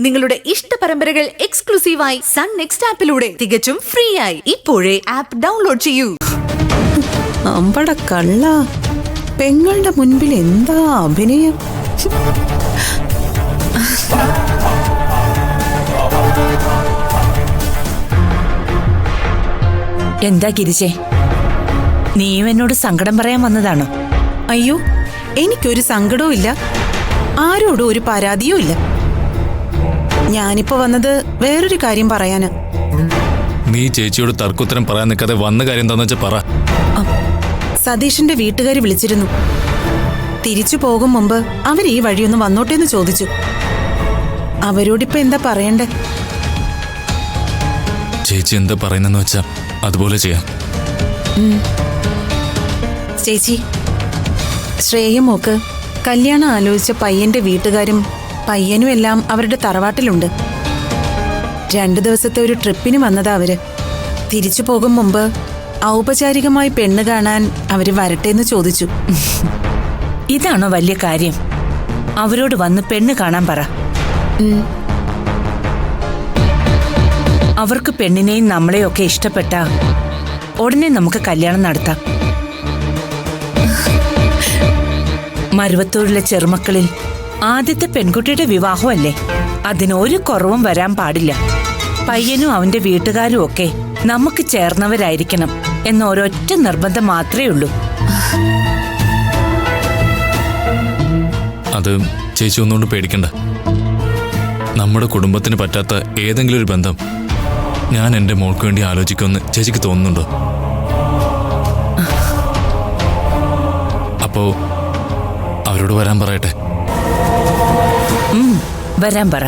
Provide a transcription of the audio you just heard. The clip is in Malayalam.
നിങ്ങളുടെ ഇഷ്ട പരമ്പരകൾ എക്സ്ക്ലൂസീവായി സൺ നെക്സ്റ്റ് ആപ്പിലൂടെ തികച്ചും ഫ്രീ ആയി ഇപ്പോഴേ ആപ്പ് ഡൗൺലോഡ് ചെയ്യൂ. അമ്പട കള്ള, പെങ്ങളുടെ മുൻപിൽ എന്താ അഭിനയം! എന്താ ഗിരിജേ, നീയും എന്നോട് സങ്കടം പറയാൻ വന്നതാണോ? അയ്യോ, എനിക്കൊരു സങ്കടവും ഇല്ല, ആരോടും ഒരു പരാതിയും ഇല്ല. ഞാനിപ്പോ വന്നത് വേറൊരു കാര്യം പറയാനാ. നീ ചേച്ചിയോട് തർക്കുത്തരം പറയാൻ നിൽക്കാതെ വന്ന കാര്യം എന്താന്ന് വെച്ചാ പറ. സതീഷിന്റെ വീട്ടുകാര് വിളിച്ചിരുന്നു. തിരിച്ചു പോകും മുമ്പ് അവർ ഈ വഴിയൊന്ന് വന്നോട്ടേന്ന് ചോദിച്ചു. അവരോടിപ്പോ എന്താ പറയണ്ടേ? ചേച്ചി എന്താ പറയുന്നെന്ന് വെച്ചാ അതുപോലെ ചെയ്യാം. ചേച്ചി, ശ്രേയ മോക്ക് കല്യാണം ആലോചിച്ച പയ്യന്റെ വീട്ടുകാരും പയ്യനും എല്ലാം അവരുടെ തറവാട്ടിലുണ്ട്. 2 ദിവസത്തെ ഒരു ട്രിപ്പിന് വന്നതാ അവര്. തിരിച്ചു പോകും മുമ്പ് ഔപചാരികമായി പെണ്ണ് കാണാൻ അവര് വരട്ടേന്ന് ചോദിച്ചു. ഇതാണോ വലിയ കാര്യം? അവരോട് വന്ന് പെണ്ണ് കാണാൻ പറ. അവർക്ക് പെണ്ണിനെയും നമ്മളെയൊക്കെ ഇഷ്ടപ്പെട്ട ഉടനെ നമുക്ക് കല്യാണം നടത്താം. മരുവത്തൂരിലെ ചെറുമക്കളിൽ ആദ്യത്തെ പെൺകുട്ടിയുടെ വിവാഹമല്ലേ, അതിനൊരു കുറവും വരാൻ പാടില്ല. പയ്യനും അവന്റെ വീട്ടുകാരും ഒക്കെ നമുക്ക് ചേർന്നവരായിരിക്കണം എന്ന ഒരൊറ്റ നിർബന്ധം മാത്രമേ ഉള്ളൂ. അത് ചേച്ചി ഒന്നുകൊണ്ട് പേടിക്കണ്ട. നമ്മുടെ കുടുംബത്തിന് പറ്റാത്ത ഏതെങ്കിലും ഒരു ബന്ധം ഞാൻ എൻ്റെ മോൾക്ക് വേണ്ടി ആലോചിക്കുമെന്ന് ചേച്ചിക്ക് തോന്നുന്നുണ്ടോ? അപ്പോ അവരോട് വരാൻ പറയട്ടെ. വരാൻ പറ.